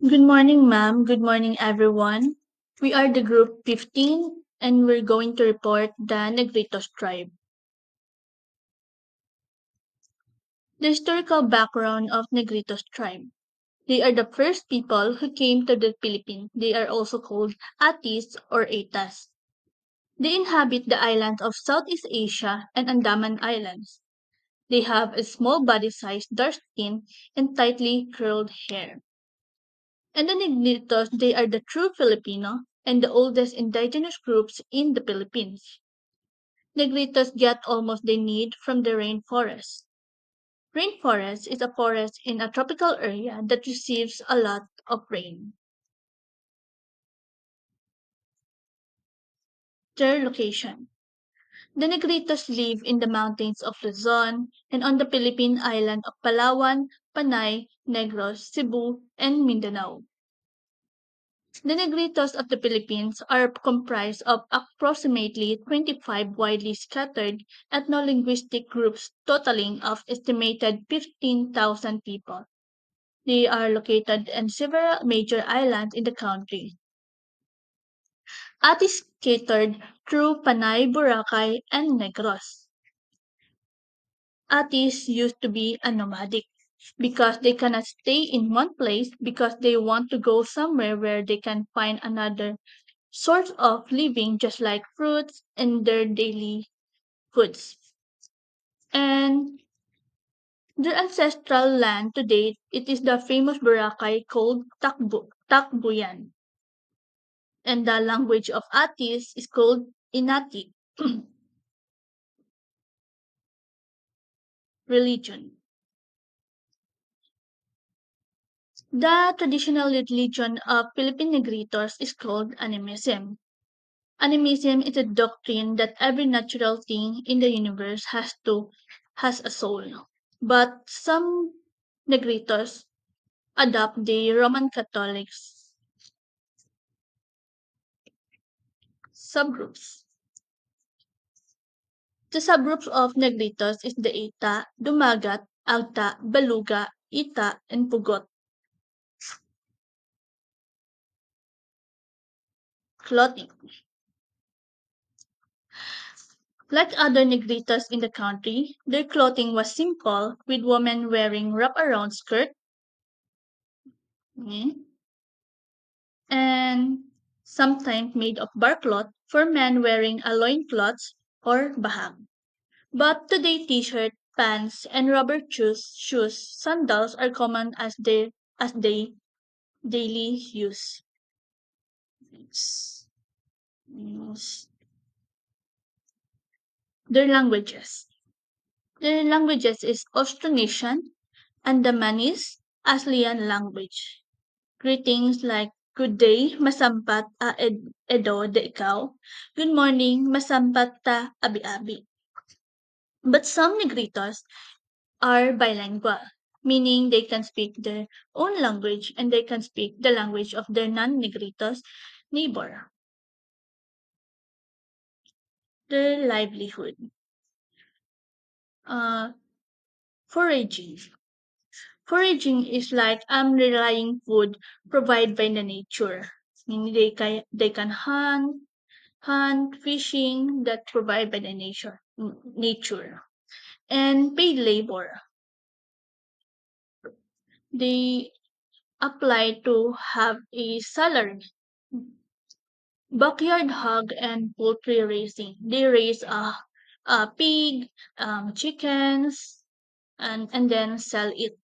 Good morning, ma'am. Good morning, everyone. We are the group 15 and we're going to report the Negritos tribe. The historical background of Negritos tribe. They are the first people who came to the Philippines. They are also called Atis or Atas. They inhabit the islands of Southeast Asia and Andaman Islands. They have a small body size, dark skin, and tightly curled hair. And the Negritos, they are the true Filipino and the oldest indigenous groups in the Philippines. Negritos get almost they need from the rainforest. Rainforest is a forest in a tropical area that receives a lot of rain. Their location. The Negritos live in the mountains of Luzon and on the Philippine island of Palawan, Panay, Negros, Cebu, and Mindanao. The Negritos of the Philippines are comprised of approximately 25 widely scattered ethno-linguistic groups totaling of estimated 15,000 people. They are located in several major islands in the country. Atis catered through Panay, Boracay, and Negros. Atis used to be a nomadic because they cannot stay in one place because they want to go somewhere where they can find another source of living just like fruits and their daily foods. And their ancestral land to date, it is the famous Boracay called Takbuyan. And the language of Atis is called Inati. Religion. The traditional religion of Philippine Negritos is called animism. Animism is a doctrine that every natural thing in the universe has a soul. But some Negritos adopt the Roman Catholics subgroups. The subgroups of Negritos is the Ita, Dumagat, Alta, Baluga, Ita, and Pugot. Clothing. Like other Negritos in the country, their clothing was simple, with women wearing wrap-around skirt mm, and sometimes made of bark cloth for men wearing a loincloth or bahag. But today t-shirt, pants, and rubber shoes, sandals are common as they daily use. Next. Next. Their languages. Their languages is Austronesian, Andamanese, Aslian language. Greetings like good day, masampat edo de ikaw. Good morning, masampat ta abi-abi. But some Negritos are bilingual, meaning they can speak their own language and they can speak the language of their non-Negritos neighbor. Their livelihood. Uh, foraging. Foraging is like relying food provided by the nature. Meaning they can hunt, fishing that provide by the nature. And paid labor. They apply to have a salary. Backyard hog and poultry raising. They raise a pig, chickens, and then sell it.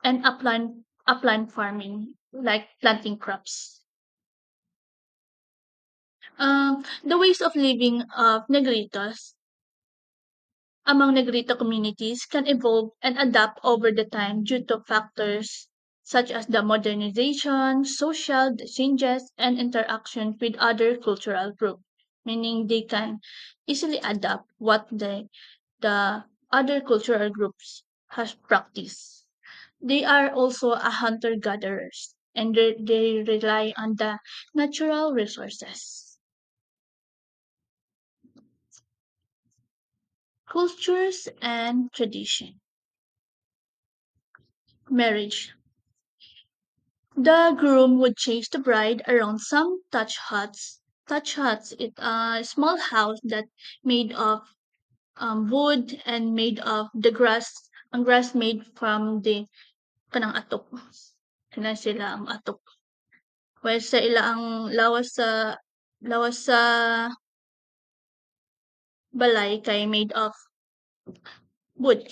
And upland farming, like planting crops. The ways of living of Negritos among Negrito communities can evolve and adapt over the time due to factors such as the modernization, social changes, and interaction with other cultural groups, meaning they can easily adapt what the other cultural groups has practiced. They are also a hunter-gatherers and they rely on the natural resources. Cultures and tradition. Marriage. The groom would chase the bride around some touch huts. Touch huts is a small house that made of wood and made of the grass, ang grass made from the kanang atok. Kana sila ang atok. While sa ila ang lawas sa balay kay made of wood.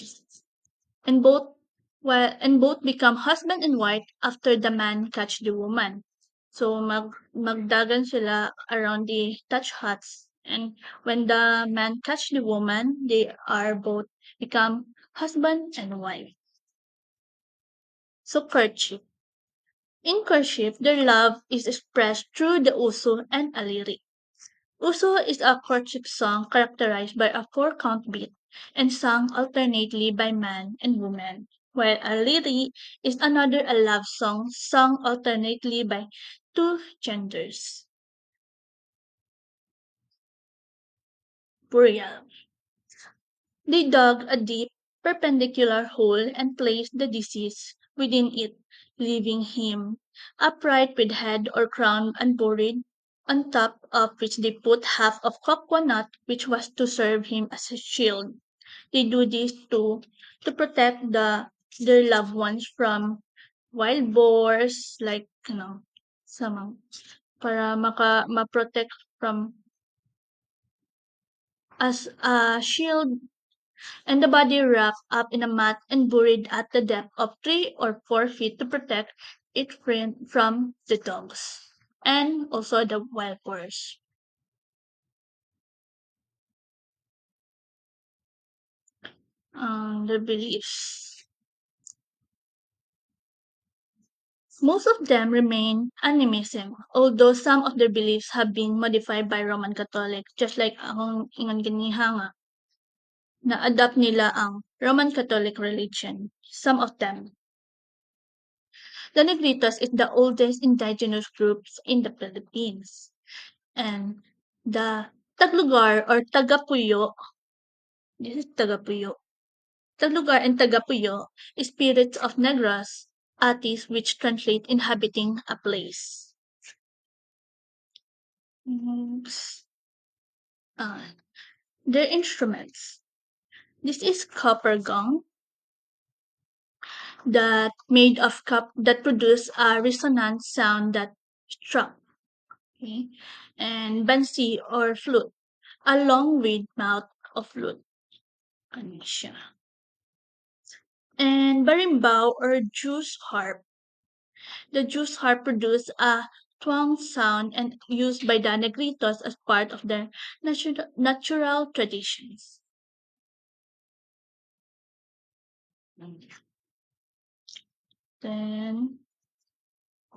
And both become husband and wife after the man catch the woman. So magdagan sila around the touch huts, and when the man catch the woman, they are both become husband and wife. So courtship. In courtship, their love is expressed through the uso and aliri. Uso is a courtship song characterized by a four-count beat and sung alternately by man and woman, while a lyric is another a love song sung alternately by two genders. Burial. They dug a deep, perpendicular hole and placed the deceased within it, leaving him upright with head or crown unburied, on top of which they put half of coconut which was to serve him as a shield. They do this to protect their loved ones from wild boars, like sa para ma-protect from as a shield, and the body wrapped up in a mat and buried at the depth of 3 or 4 feet to protect it from the dogs and also the wild boars. The beliefs. Most of them remain animism, although some of their beliefs have been modified by Roman Catholic, just like akong ingon ganiha nga, na-adapt nila ang Roman Catholic religion. Some of them. The Negritos is the oldest indigenous groups in the Philippines. And the Taglugar or Tagapuyo, this is Tagapuyo. Taglugar and Tagapuyo is spirits of Negros, Atis, which translate inhabiting a place. Mm, Uh, their instruments. This is copper gong that produce a resonant sound that struck. Okay? And bansi or flute, a long reed mouth of flute. Ano siya? And barimbau or juice harp. The juice harp produce a twang sound and used by the Negritos as part of their natural traditions. Then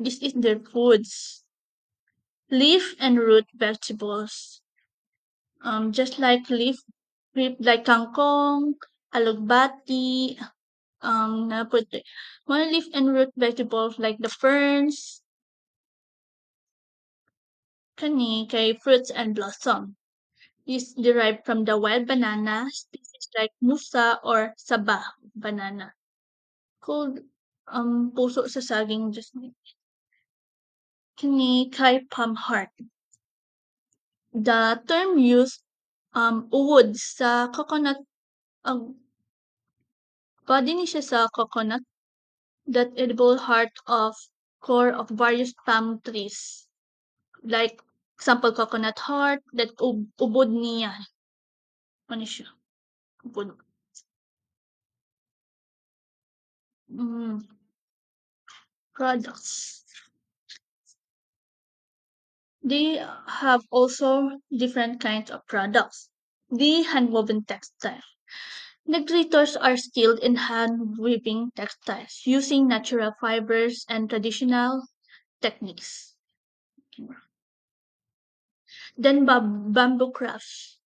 this is their foods. Leaf and root vegetables. Just like like kangkong, alugbati, naput mga leaf and root vegetables like the ferns, kani kay fruits and blossom. Is derived from the wild banana species like musa or saba banana. Called puso sa saging just kani kay palm heart. The term used uwod sa coconut ang body ni siya sa coconut, that edible heart of core of various palm trees. Like example coconut heart that ubod niya. Ano siya? Ubod. Mm, products. They have also different kinds of products. The handwoven textile. Negritors are skilled in hand weaving textiles using natural fibers and traditional techniques. Then bamboo crafts.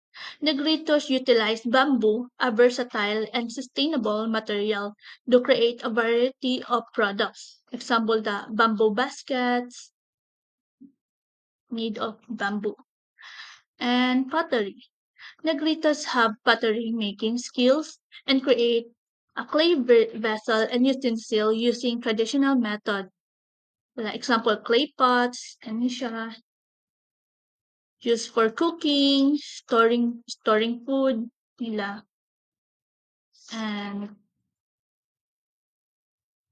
Negritos utilize bamboo, a versatile and sustainable material, to create a variety of products. Example, the bamboo baskets made of bamboo. And pottery. Negritos have pottery making skills and create a clay vessel and utensil using traditional method. Like example, clay pots, kanisha, used for cooking, storing food nila, and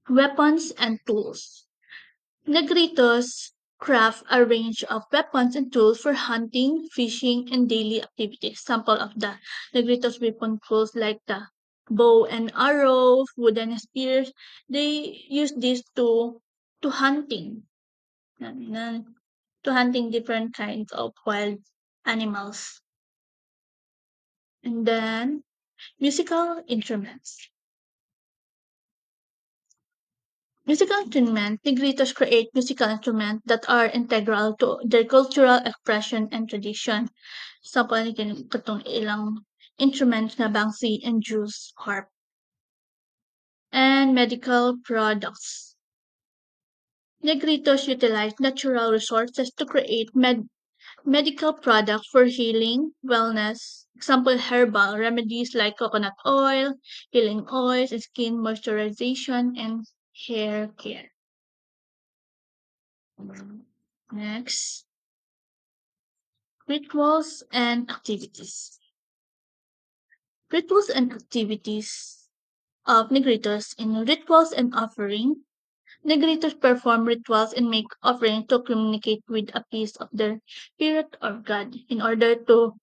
weapons and tools. Negritos craft a range of weapons and tools for hunting, fishing, and daily activities. Sample of the Negritos weapon tools like the bow and arrow, wooden spears. They use this to hunting, to hunting different kinds of wild animals. And then musical instruments. Musical instruments, Negritos create musical instruments that are integral to their cultural expression and tradition. Sample ni katong ilang instruments na bangsi and juice harp. And medical products. Negritos utilize natural resources to create medical products for healing, wellness, example herbal remedies like coconut oil, healing oils, skin moisturization, and hair care. Next, rituals and activities. Rituals and activities of Negritos in rituals and offering. Negritos perform rituals and make offerings to communicate with a piece of their spirit or God. In order to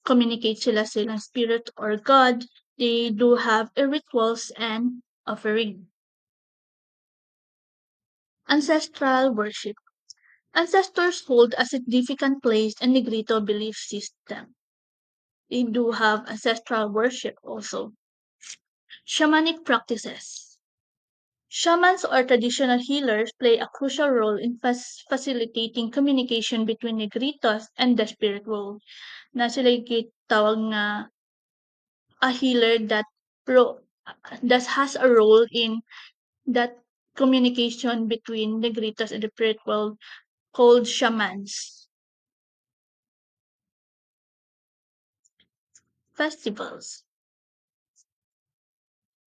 communicate sila silang spirit or God, they do have a rituals and offering. Ancestral worship. Ancestors hold a significant place in Negrito belief system. They do have ancestral worship also. Shamanic practices. Shamans or traditional healers play a crucial role in facilitating communication between Negritos and the spirit world. Na sila tawag na a healer that has a role in that communication between Negritos and the spirit world called shamans. Festivals.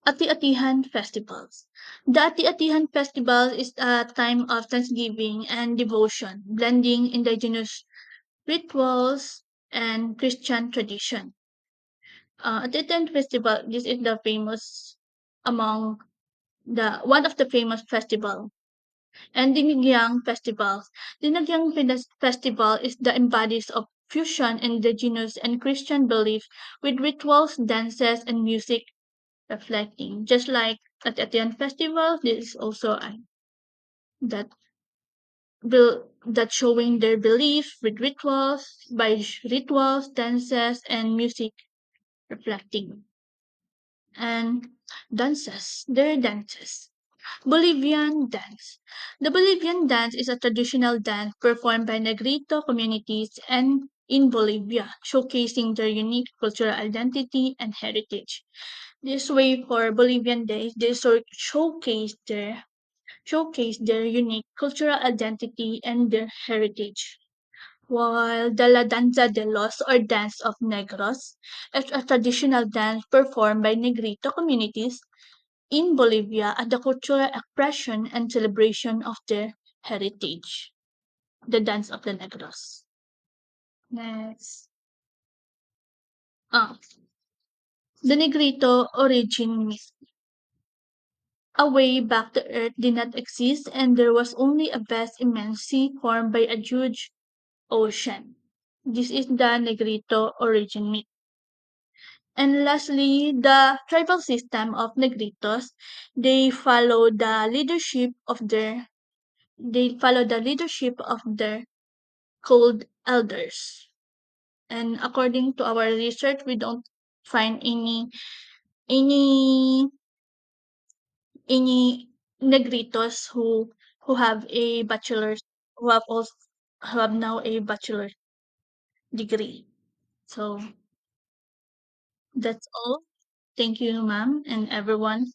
Ati-Atihan festivals. The Ati-Atihan festival is a time of thanksgiving and devotion, blending indigenous rituals and Christian tradition. Ati-Atihan festival, this is the famous among the one of the famous festival. And Dinigyang festival. Festival is the embodies of fusion indigenous and Christian belief with rituals, dances, and music reflecting. Just like at Atian Festival, this is also that that showing their belief with rituals, rituals, dances, and music reflecting. And their dances. Bolivian dance. The Bolivian dance is a traditional dance performed by Negrito communities and in Bolivia, showcasing their unique cultural identity and heritage. This way for Bolivian Days, they showcase their unique cultural identity and their heritage. While the La Danza de los or Dance of Negros is a traditional dance performed by Negrito communities in Bolivia as the cultural expression and celebration of their heritage. The Dance of the Negros. Next. Ah, the Negrito origin myth. A way back to Earth did not exist and there was only a vast immense sea formed by a huge ocean. This is the Negrito origin myth. And lastly, the tribal system of Negritos, they follow the leadership of their called elders. And according to our research, we don't find any any negritos who have a bachelor's who have also who have now a bachelor degree. So that's all. Thank you, ma'am, and everyone.